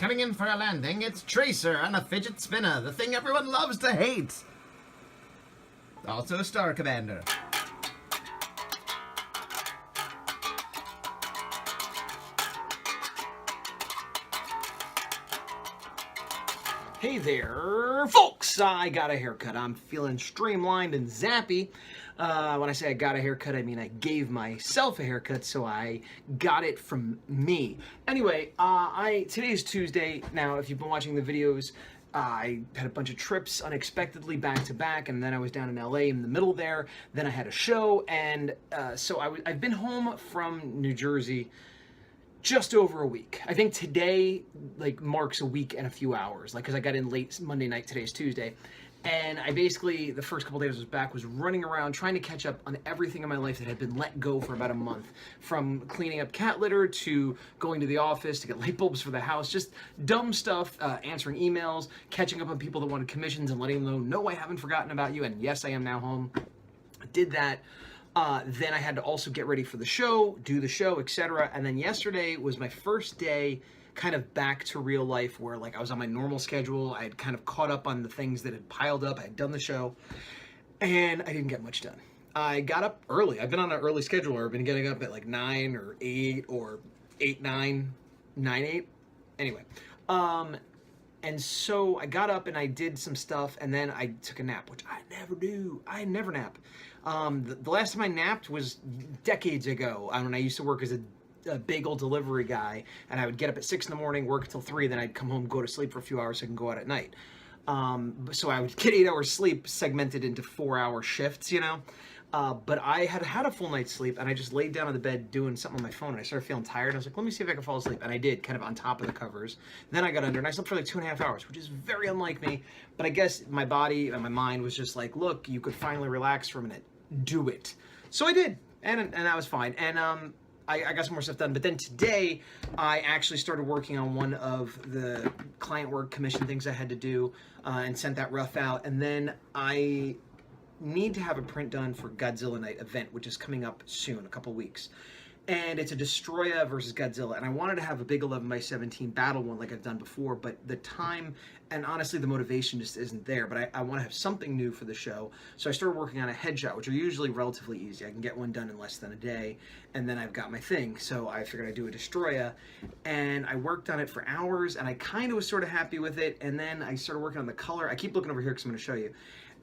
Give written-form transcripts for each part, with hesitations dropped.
Coming in for a landing, it's Tracer on a fidget spinner, the thing everyone loves to hate. Also Star Commander. Hey there, folks! I got a haircut. I'm feeling streamlined and zappy. When I say I got a haircut, I mean I gave myself a haircut, so I got it from me. Anyway, today is Tuesday. Now, if you've been watching the videos, I had a bunch of trips unexpectedly back to back, and then I was down in LA in the middle there. Then I had a show, and so I've been home from New Jersey just over a week. I think today marks a week and a few hours, because I got in late Monday night. Today's Tuesday, and I basically, the first couple days I was back, was running around trying to catch up on everything in my life that had been let go for about a month, from cleaning up cat litter to going to the office to get light bulbs for the house, just dumb stuff, answering emails, catching up on people that wanted commissions and letting them know, no, I haven't forgotten about you, and yes, I am now home. I did that. Then I had to also get ready for the show, do the show, etc. And then yesterday was my first day kind of back to real life, where I was on my normal schedule. I had kind of caught up on the things that had piled up. I had done the show, and I didn't get much done. I got up early. I've been on an early schedule. I've been getting up at 9 or 8 or 8, 9, 9, 8. Anyway, and so I got up and I did some stuff, and then I took a nap, which I never do. I never nap. The last time I napped was decades ago, when I used to work as a bagel delivery guy, and I would get up at 6 in the morning, work until 3, then I'd come home, go to sleep for a few hours so I can go out at night. So I would get 8 hours sleep segmented into 4-hour shifts, but I had had a full night's sleep, and I just laid down on the bed doing something on my phone, and I started feeling tired. I was like, let me see if I can fall asleep, and I did, kind of on top of the covers. And then I got under, and I slept for 2.5 hours, which is very unlike me, but I guess my body and my mind was just like, look, you could finally relax for a minute. Do it. So I did, and that was fine. And I got some more stuff done. But then today, I actually started working on one of the client work commission things I had to do, and sent that rough out. And then I need to have a print done for Godzilla Night event, which is coming up soon, a couple weeks. And it's a Destroyah versus Godzilla, and I wanted to have a big 11x17 battle one like I've done before, but the time and honestly the motivation just isn't there. But I want to have something new for the show, so I started working on a headshot, which are usually relatively easy. I can get one done in less than a day, and then I've got my thing. So I figured I'd do a Destroyah, and I worked on it for hours, and I kind of was sort of happy with it, and then I started working on the color. I keep looking over here because I'm going to show you.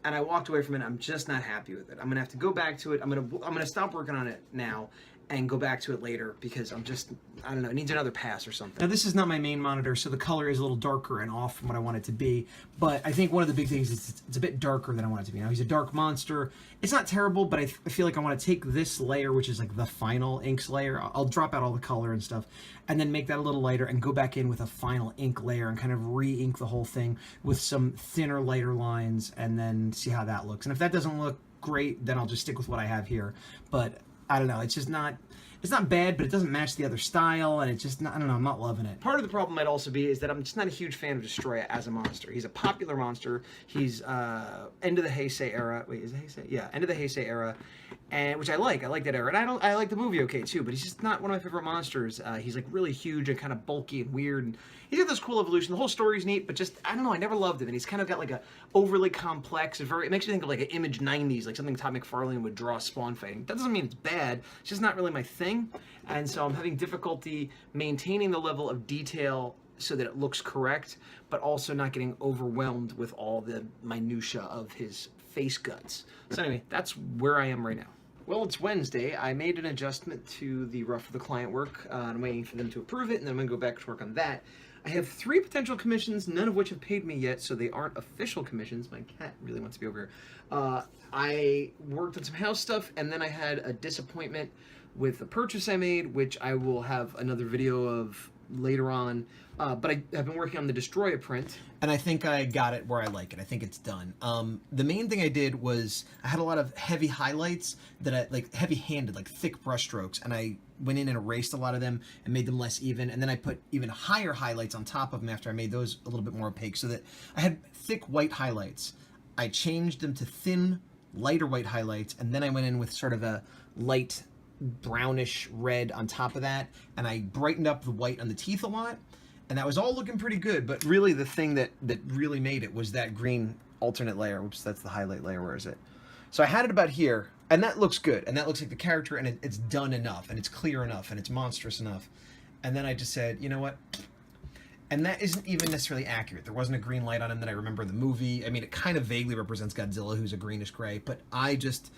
And I walked away from it. I'm just not happy with it. I'm gonna have to go back to it. I'm gonna stop working on it now and go back to it later, because I don't know, it needs another pass or something. Now, this is not my main monitor, so the color is a little darker and off from what I want it to be, but I think one of the big things is it's a bit darker than I want it to be. Now, he's a dark monster. It's not terrible, but I feel like I want to take this layer, which is the final inks layer. I'll drop out all the color and stuff, and then make that a little lighter and go back in with a final ink layer and kind of re-ink the whole thing with some thinner, lighter lines, and then see how that looks. And if that doesn't look great, then I'll just stick with what I have here. But I don't know, it's just not, it's not bad, but it doesn't match the other style, and it's just not, I don't know, I'm not loving it. Part of the problem might also be is that I'm just not a huge fan of Destroyah as a monster. He's a popular monster. He's end of the Heisei era. Wait, is it Heisei? Yeah, end of the Heisei era, and which I like that era. And I like the movie okay too, but he's just not one of my favorite monsters. He's really huge and kind of bulky and weird, and he's got this cool evolution. The whole story's neat, but just, I don't know, I never loved him. And he's kind of got a overly complex, it makes you think of an Image 90s, something Todd McFarlane would draw Spawn fighting. That doesn't mean it's bad, it's just not really my thing. And so I'm having difficulty maintaining the level of detail so that it looks correct, but also not getting overwhelmed with all the minutia of his face guts. So anyway, that's where I am right now. Well, it's Wednesday. I made an adjustment to the rough of the client work. I'm waiting for them to approve it, and then I'm going to go back to work on that. I have 3 potential commissions, none of which have paid me yet, so they aren't official commissions. My cat really wants to be over here. I worked on some house stuff, and then I had a disappointment with a purchase I made, which I will have another video of later on. But I've been working on the Destroyah print, and I think I got it where I like it. I think it's done. The main thing I did was I had a lot of heavy highlights that I heavy-handed, thick brush strokes, and I went in and erased a lot of them and made them less even, and then I put even higher highlights on top of them after I made those a little bit more opaque, so that I had thick white highlights. I changed them to thin, lighter white highlights, and then I went in with sort of a light brownish red on top of that, and I brightened up the white on the teeth a lot. And that was all looking pretty good, but really the thing that really made it was that green alternate layer. Oops, that's the highlight layer. Where is it? So I had it about here, and that looks good, and that looks like the character, and it's done enough, and it's clear enough, and it's monstrous enough. And then I just said, you know what? And that isn't even necessarily accurate. There wasn't a green light on him that I remember in the movie. I mean, it kind of vaguely represents Godzilla, who's a greenish gray, but I just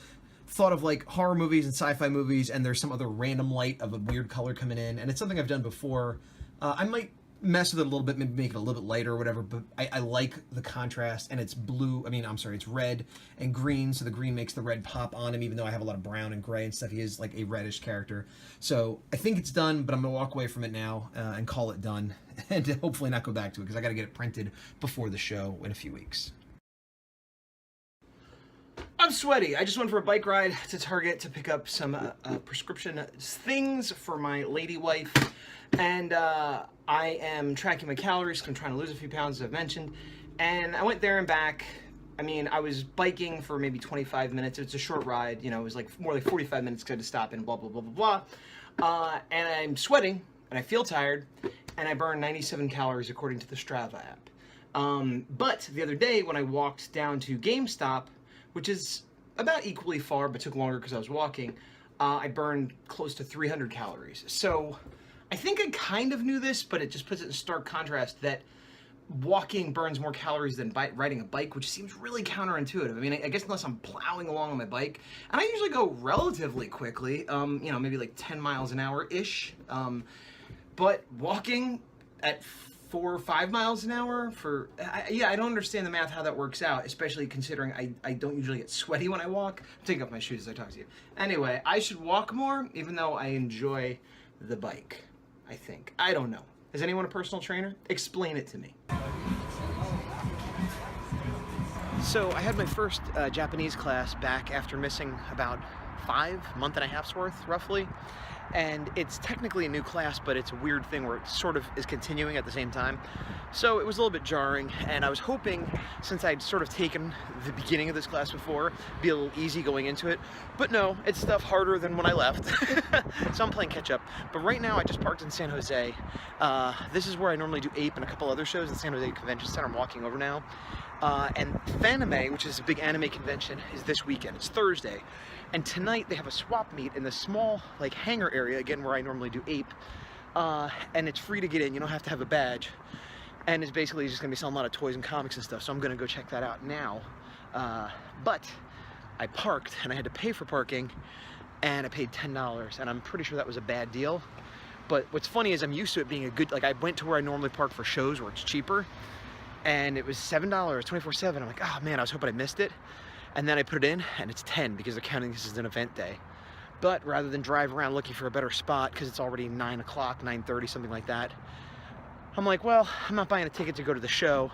thought of like horror movies and sci-fi movies, and there's some other random light of a weird color coming in, and it's something I've done before. I might mess with it a little bit, maybe make it a little bit lighter or whatever, but I like the contrast, and it's blue, it's red and green, so the green makes the red pop on him, even though I have a lot of brown and gray and stuff. He is like a reddish character. So I think it's done, but I'm gonna walk away from it now and call it done, and hopefully not go back to it, because I gotta get it printed before the show in a few weeks. I'm sweaty. I just went for a bike ride to Target to pick up some prescription things for my lady wife. And I am tracking my calories because I'm trying to lose a few pounds, as I've mentioned. And I went there and back. I mean, I was biking for maybe 25 minutes. It's a short ride. You know, it was like more like 45 minutes because I had to stop and blah, blah, blah, blah, blah. And I'm sweating, and I feel tired, and I burned 97 calories according to the Strava app. But the other day when I walked down to GameStop, which is about equally far but took longer because I was walking, I burned close to 300 calories. So I think I kind of knew this, but it just puts it in stark contrast that walking burns more calories than riding a bike, which seems really counterintuitive. I mean, I guess unless I'm plowing along on my bike, and I usually go relatively quickly, you know, maybe like 10 miles an hour-ish, but walking at 4 or 5 miles an hour I don't understand the math how that works out, especially considering I don't usually get sweaty when I walk. I'm taking off my shoes as I talk to you. Anyway, I should walk more, even though I enjoy the bike, I think. I don't know. Is anyone a personal trainer? Explain it to me. So I had my first Japanese class back after missing about 5 months and a half's worth, roughly. And it's technically a new class, but it's a weird thing where it sort of is continuing at the same time. So it was a little bit jarring, and I was hoping, since I'd sort of taken the beginning of this class before, be a little easy going into it. But no, it's stuff harder than when I left. So I'm playing catch up. But right now I just parked in San Jose. This is where I normally do Ape and a couple other shows at San Jose Convention Center. I'm walking over now. And Fanime, which is a big anime convention, is this weekend. It's Thursday. And tonight they have a swap meet in the small like hangar area, again where I normally do Ape. And it's free to get in, you don't have to have a badge. And it's basically just gonna be selling a lot of toys and comics and stuff, so I'm gonna go check that out now. But I parked and I had to pay for parking, and I paid $10, and I'm pretty sure that was a bad deal. But what's funny is I'm used to it being a good, like I went to where I normally park for shows where it's cheaper, and it was $7, 24/7. I'm like, oh man, I was hoping I missed it. And then I put it in, and it's 10 because they're counting this as an event day. But rather than drive around looking for a better spot, because it's already 9 o'clock, 9:30, something like that, I'm like, well, I'm not buying a ticket to go to the show.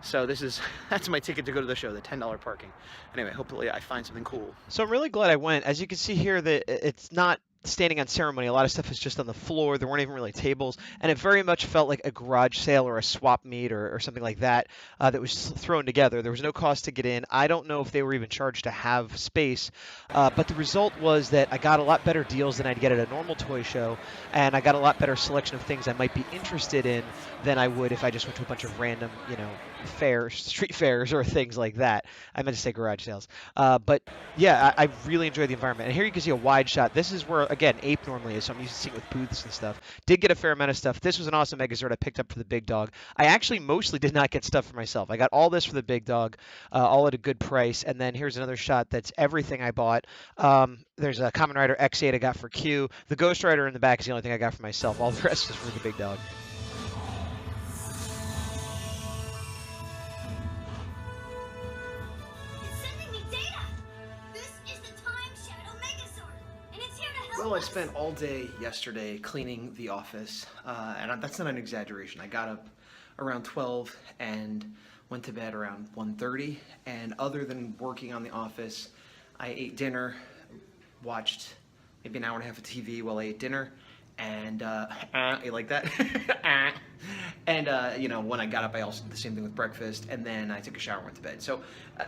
So that's my ticket to go to the show, the $10 parking. Anyway, hopefully I find something cool. So I'm really glad I went. As you can see here, that it's not standing on ceremony. A lot of stuff is just on the floor. There weren't even really tables, and it very much felt like a garage sale or a swap meet or something like that that was thrown together. There was no cost to get in. I don't know if they were even charged to have space, but the result was that I got a lot better deals than I'd get at a normal toy show, and I got a lot better selection of things I might be interested in than I would if I just went to a bunch of random, fairs, street fairs or things like that. I meant to say garage sales. But yeah, I really enjoyed the environment. And here you can see a wide shot. This is where, again, Ape normally is, so I'm used to seeing it with booths and stuff. Did get a fair amount of stuff. This was an awesome Megazord I picked up for the big dog. I actually mostly did not get stuff for myself. I got all this for the big dog, all at a good price. And then here's another shot that's everything I bought. There's a Kamen Rider X8 I got for Q. The Ghost Rider in the back is the only thing I got for myself. All the rest is for the big dog. Well, I spent all day yesterday cleaning the office, and that's not an exaggeration. I got up around 12 and went to bed around 1:30, and other than working on the office, I ate dinner, watched maybe an hour and a half of TV while I ate dinner, and you like that? And when I got up, I also did the same thing with breakfast, and then I took a shower and went to bed. So,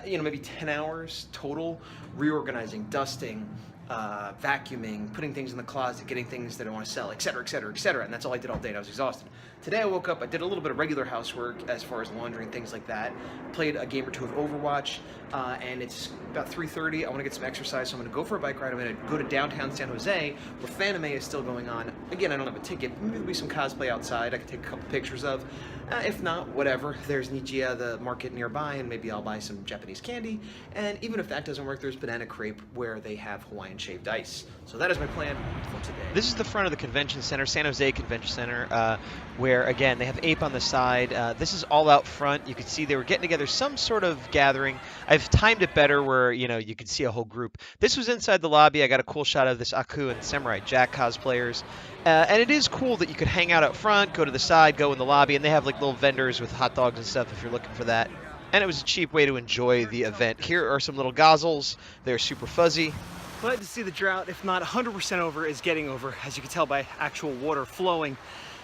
maybe 10 hours total, reorganizing, dusting, vacuuming, putting things in the closet, getting things that I want to sell, etc., etc., etc. And that's all I did all day, and I was exhausted. Today I woke up, I did a little bit of regular housework as far as laundry and things like that. Played a game or two of Overwatch, and it's about 3:30. I want to get some exercise, so I'm going to go for a bike ride. I'm going to go to downtown San Jose, where Fanime is still going on. Again, I don't have a ticket. Maybe there'll be some cosplay outside I can take a couple pictures of. If not, whatever. There's Nijiya, the market nearby, and maybe I'll buy some Japanese candy. And even if that doesn't work, there's Banana Crepe, where they have Hawaiian shaved ice. So that is my plan for today. This is the front of the convention center, San Jose Convention Center, where, again, they have Ape on the side. This is all out front. You can see they were getting together some sort of gathering. I've timed it better where, you know, you can see a whole group. This was inside the lobby. I got a cool shot of this Aku and Samurai Jack cosplayers. And it is cool that you could hang out up front, go to the side, go in the lobby, and they have like little vendors with hot dogs and stuff if you're looking for that. And it was a cheap way to enjoy the event. Here are some little gozzles. They're super fuzzy. Glad to see the drought, if not 100% over, is getting over, as you can tell by actual water flowing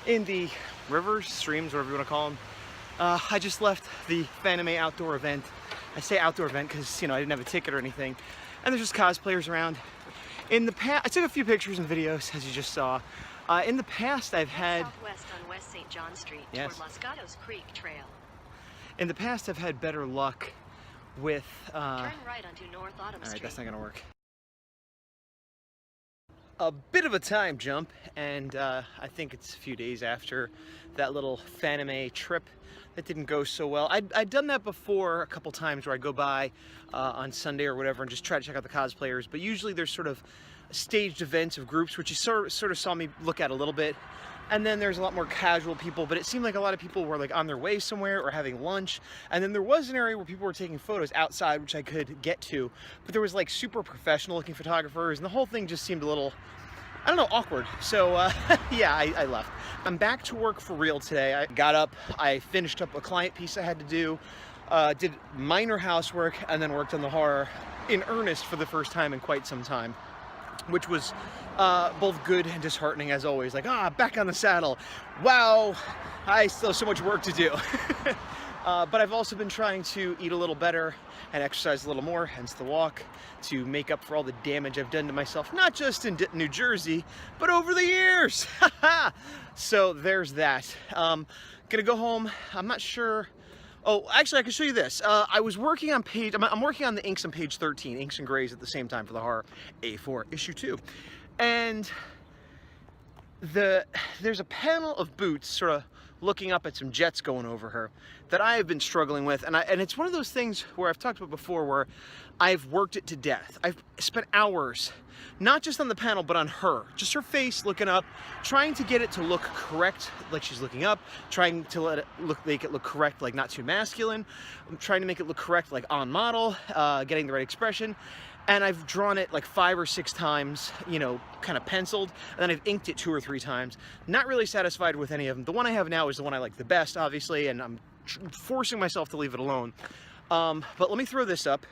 in the rivers, streams, whatever you want to call them. I just left the Fanime outdoor event. I say outdoor event because, you know, I didn't have a ticket or anything. And there's just cosplayers around. In the past, I took a few pictures and videos, as you just saw. In the past, I've had... Southwest on West St. John Street, yes, toward Los Gatos Creek Trail. In the past, I've had better luck with... Turn right onto North Autumn Street. Alright, that's not gonna work. A bit of a time jump, and I think it's a few days after that little Fanime trip that didn't go so well. I'd done that before a couple times where I'd go by on Sunday or whatever and just try to check out the cosplayers, but usually there's sort of staged events of groups, which you sort of saw me look at a little bit. And then there's a lot more casual people, but it seemed like a lot of people were like on their way somewhere or having lunch. And then there was an area where people were taking photos outside, which I could get to, but there was like super professional looking photographers, and the whole thing just seemed a little, I don't know, awkward. So yeah, I left. I'm back to work for real today. I got up, I finished up a client piece I had to do, did minor housework, and then worked on the horror in earnest for the first time in quite some time, which was both good and disheartening as always. Like, back on the saddle. Wow, I still have so much work to do. But I've also been trying to eat a little better and exercise a little more, hence the walk, to make up for all the damage I've done to myself, not just in New Jersey, but over the years. So there's that. Gonna go home. I'm not sure. Oh, actually, I can show you this. I was working on I'm working on the inks on page 13, inks and grays at the same time for the Horror A4 issue 2. And there's a panel of Boots sort of looking up at some jets going over her that I have been struggling with. And it's one of those things where I've talked about before where I've worked it to death. I've spent hours, not just on the panel, but on her. Just her face looking up, trying to get it to look correct, like she's looking up, trying to make it look correct, like not too masculine. I'm trying to make it look correct, like on model, getting the right expression. And I've drawn it like 5 or 6 times, you know, kind of penciled, and then I've inked it 2 or 3 times. Not really satisfied with any of them. The one I have now is the one I like the best, obviously, and I'm forcing myself to leave it alone. But let me throw this up.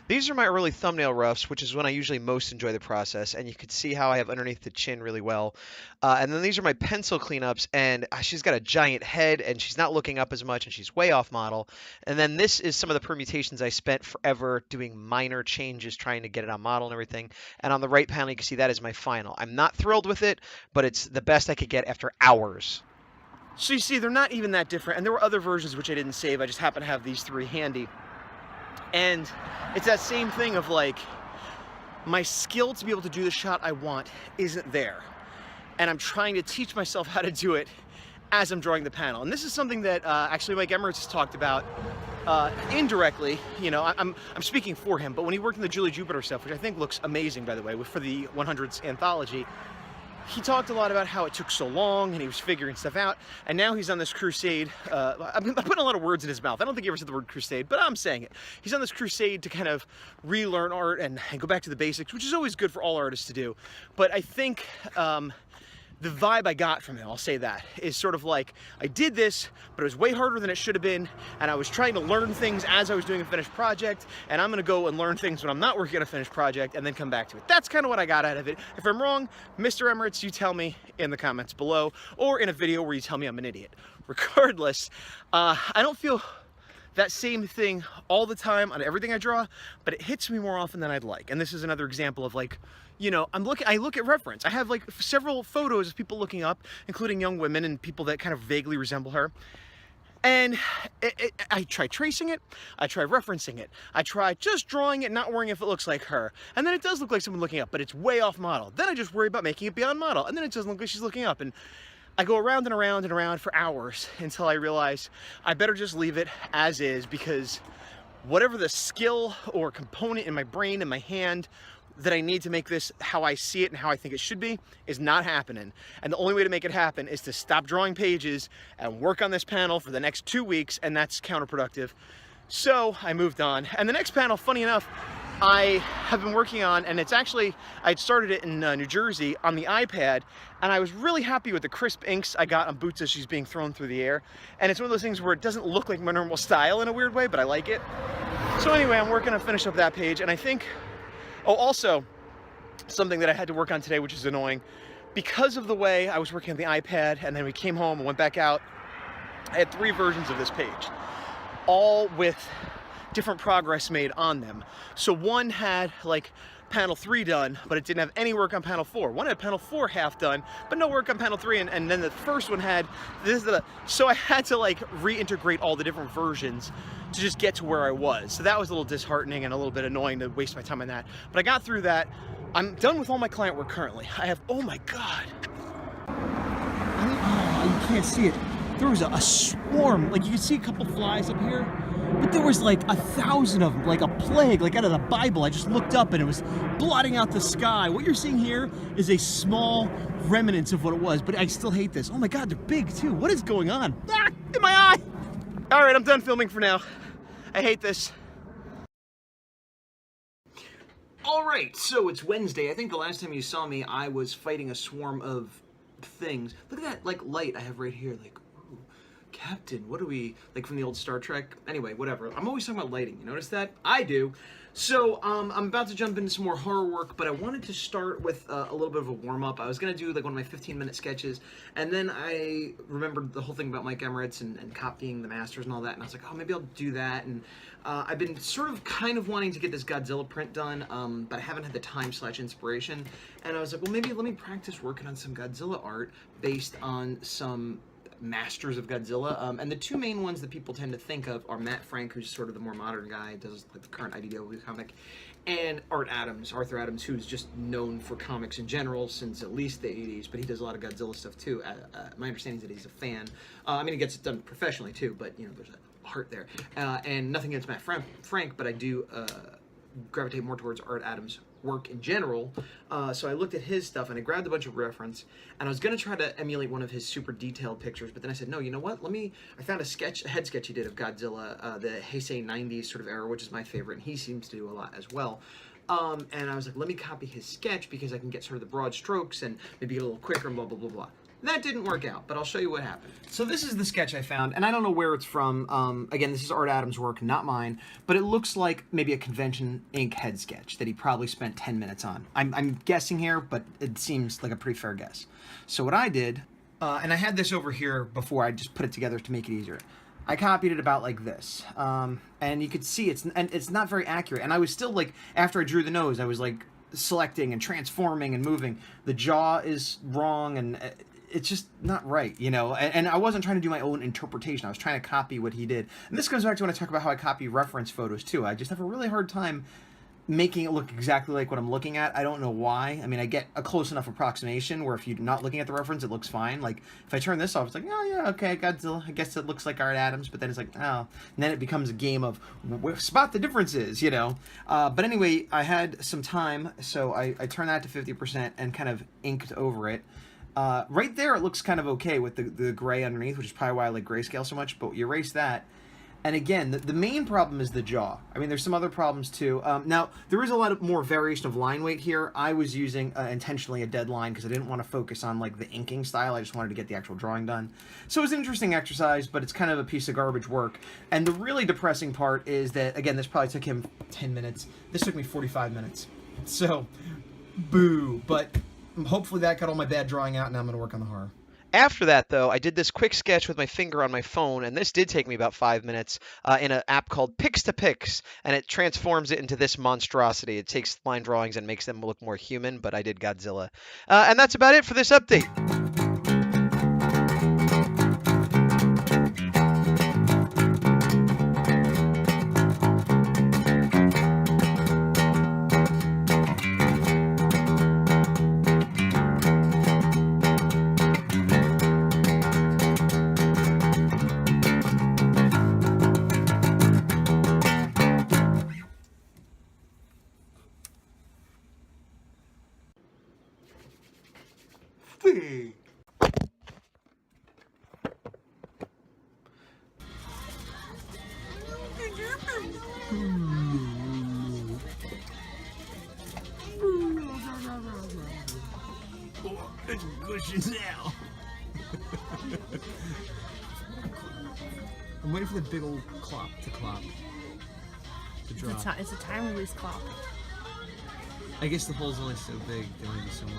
These are my early thumbnail roughs, which is when I usually most enjoy the process, and you can see how I have underneath the chin really well. And then these are my pencil cleanups, and she's got a giant head, and she's not looking up as much, and she's way off model. And then this is some of the permutations I spent forever doing minor changes, trying to get it on model and everything. And on the right panel, you can see that is my final. I'm not thrilled with it, but it's the best I could get after hours. So you see, they're not even that different, and there were other versions which I didn't save. I just happen to have these 3 handy. And it's that same thing of like, my skill to be able to do the shot I want isn't there. And I'm trying to teach myself how to do it as I'm drawing the panel. And this is something that actually Mike Emmerich has talked about indirectly. You know, I'm speaking for him, but when he worked in the Julie Jupiter stuff, which I think looks amazing, by the way, for the 100s anthology, he talked a lot about how it took so long and he was figuring stuff out, and now he's on this crusade. I'm putting a lot of words in his mouth. I don't think he ever said the word crusade, but I'm saying it. He's on this crusade to kind of relearn art and go back to the basics, which is always good for all artists to do. But I think the vibe I got from him, I'll say that, is sort of like, I did this, but it was way harder than it should have been, and I was trying to learn things as I was doing a finished project, and I'm gonna go and learn things when I'm not working on a finished project, and then come back to it. That's kind of what I got out of it. If I'm wrong, Mr. Emirates, you tell me in the comments below, or in a video where you tell me I'm an idiot. Regardless, I don't feel that same thing all the time on everything I draw, but it hits me more often than I'd like. And this is another example of like, you know, I look at reference. I have like several photos of people looking up, including young women and people that kind of vaguely resemble her. And I try tracing it, I try referencing it, I try just drawing it, not worrying if it looks like her. And then it does look like someone looking up, but it's way off model. Then I just worry about making it beyond model, and then it doesn't look like she's looking up. And I go around and around and around for hours until I realize I better just leave it as is, because whatever the skill or component in my brain and my hand that I need to make this how I see it and how I think it should be is not happening. And the only way to make it happen is to stop drawing pages and work on this panel for the next 2 weeks, and that's counterproductive. So I moved on. And the next panel, funny enough, I have been working on, and it's actually, I'd started it in New Jersey on the iPad, and I was really happy with the crisp inks I got on Boots as she's being thrown through the air. And it's one of those things where it doesn't look like my normal style in a weird way, but I like it. So anyway, I'm working to finish up that page, and I think, oh, also, something that I had to work on today, which is annoying, because of the way I was working on the iPad, and then we came home and went back out, I had 3 versions of this page, all with different progress made on them. So one had like panel 3 done, but it didn't have any work on panel 4. One had panel 4 half done, but no work on panel 3, and then the first one had this. So I had to like reintegrate all the different versions to just get to where I was. So that was a little disheartening and a little bit annoying to waste my time on that. But I got through that. I'm done with all my client work currently. I have, oh my God. Oh, you can't see it. There was a swarm, like you can see a couple flies up here, but there was like 1,000 of them, like a plague, like out of the Bible. I just looked up and it was blotting out the sky. What you're seeing here is a small remnants of what it was, but I still hate this. Oh my God, they're big too. What is going on? Ah, in my eye. All right, I'm done filming for now. I hate this. All right, so it's Wednesday. I think the last time you saw me, I was fighting a swarm of things. Look at that, like, light I have right here, like, ooh, Captain, what are we, like from the old Star Trek? Anyway, whatever. I'm always talking about lighting. You notice that? I do. So, I'm about to jump into some more horror work, but I wanted to start with a little bit of a warm-up. I was going to do, like, one of my 15-minute sketches, and then I remembered the whole thing about Mike Emmerich and copying the masters and all that, and I was like, oh, maybe I'll do that, and I've been sort of kind of wanting to get this Godzilla print done, but I haven't had the time/inspiration, and I was like, well, maybe let me practice working on some Godzilla art based on some masters of Godzilla, and the 2 main ones that people tend to think of are Matt Frank, who's sort of the more modern guy, does like the current IDW comic, and Arthur Adams, who's just known for comics in general since at least the 80s, but he does a lot of Godzilla stuff too. My understanding is that he's a fan. I mean, he gets it done professionally too, but you know, there's a heart there. And nothing against Matt Frank, but I do gravitate more towards Art Adams' work in general. So I looked at his stuff and I grabbed a bunch of reference, and I was going to try to emulate one of his super detailed pictures, but then I said, no, you know what, I found a head sketch he did of Godzilla, the Heisei 90s sort of era, which is my favorite, and he seems to do a lot as well. And I was like, let me copy his sketch because I can get sort of the broad strokes and maybe get a little quicker and blah, blah, blah, blah. That didn't work out, but I'll show you what happened. So this is the sketch I found, and I don't know where it's from. Again, this is Art Adams' work, not mine, but it looks like maybe a convention ink head sketch that he probably spent 10 minutes on. I'm guessing here, but it seems like a pretty fair guess. So what I did, and I had this over here before, I just put it together to make it easier. I copied it about like this, and you could see it's not very accurate, and I was still like, after I drew the nose, I was like selecting and transforming and moving. The jaw is wrong, and it's just not right, you know, and I wasn't trying to do my own interpretation. I was trying to copy what he did. And this goes back to when I talk about how I copy reference photos too. I just have a really hard time making it look exactly like what I'm looking at. I don't know why. I mean, I get a close enough approximation where if you're not looking at the reference, it looks fine. Like, if I turn this off, it's like, oh yeah, okay, Godzilla, I guess it looks like Art Adams, but then it's like, oh. And then it becomes a game of spot the differences, you know. But anyway, I had some time, so I turned that to 50% and kind of inked over it. Right there, it looks kind of okay with the gray underneath, which is probably why I like grayscale so much, but you erase that. And again, the main problem is the jaw. I mean, there's some other problems too. Now, there is a lot of more variation of line weight here. I was using intentionally a dead line because I didn't want to focus on like the inking style. I just wanted to get the actual drawing done. So it was an interesting exercise, but it's kind of a piece of garbage work. And the really depressing part is that, again, this probably took him 10 minutes. This took me 45 minutes. So, boo. But hopefully that got all my bad drawing out, and now I'm going to work on the horror. After that, though, I did this quick sketch with my finger on my phone, and this did take me about 5 minutes in an app called Pix2Pix, and it transforms it into this monstrosity. It takes line drawings and makes them look more human, but I did Godzilla. And that's about it for this update. Hey. It's gushy now. I'm waiting for the big old clop to clop. To drop. It's a time release clock. I guess the hole's only so big, they only do so much.